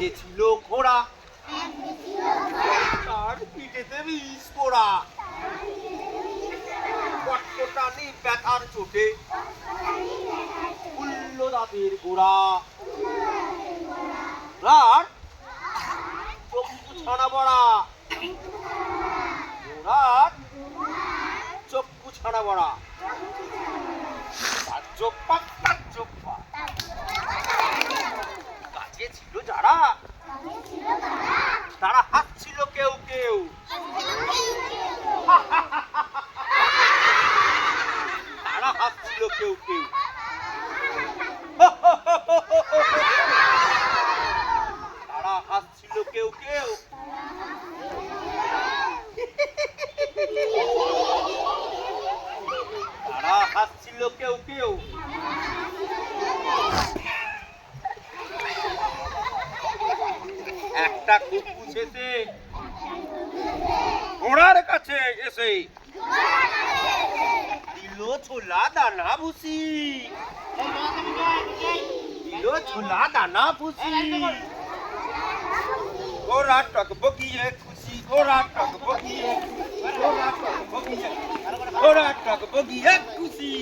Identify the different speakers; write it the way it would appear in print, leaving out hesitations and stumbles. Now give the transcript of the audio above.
Speaker 1: যে ছিল ঘোড়া তার পিঠেতে বিষ পোড়া কটকটানি ব্যথার চোটে উল্ল দাঁতের গোড়া রার চক্ষু ছানা বড়া ঘোড়ার চক্ষু ছানা বড়া কাছে ছিল যারা তারা হাসছিল কেউ কেউ তারা হাসছিল কেউ কেউ তারা হাসছিল কেউ কেউ তারা হাসছিল কেউ কেউ একটা কুকুর এসে ঘোড়ার কাছে এসে দিল ছোলা দানা ভুসি দিল ছোলা দানা ভুসি ঘোড়া টক বগিয়ে খুশি ঘোড়া টক বগিয়ে ঘোড়া টক বগিয়ে ঘোড়া টক বগিয়ে খুশি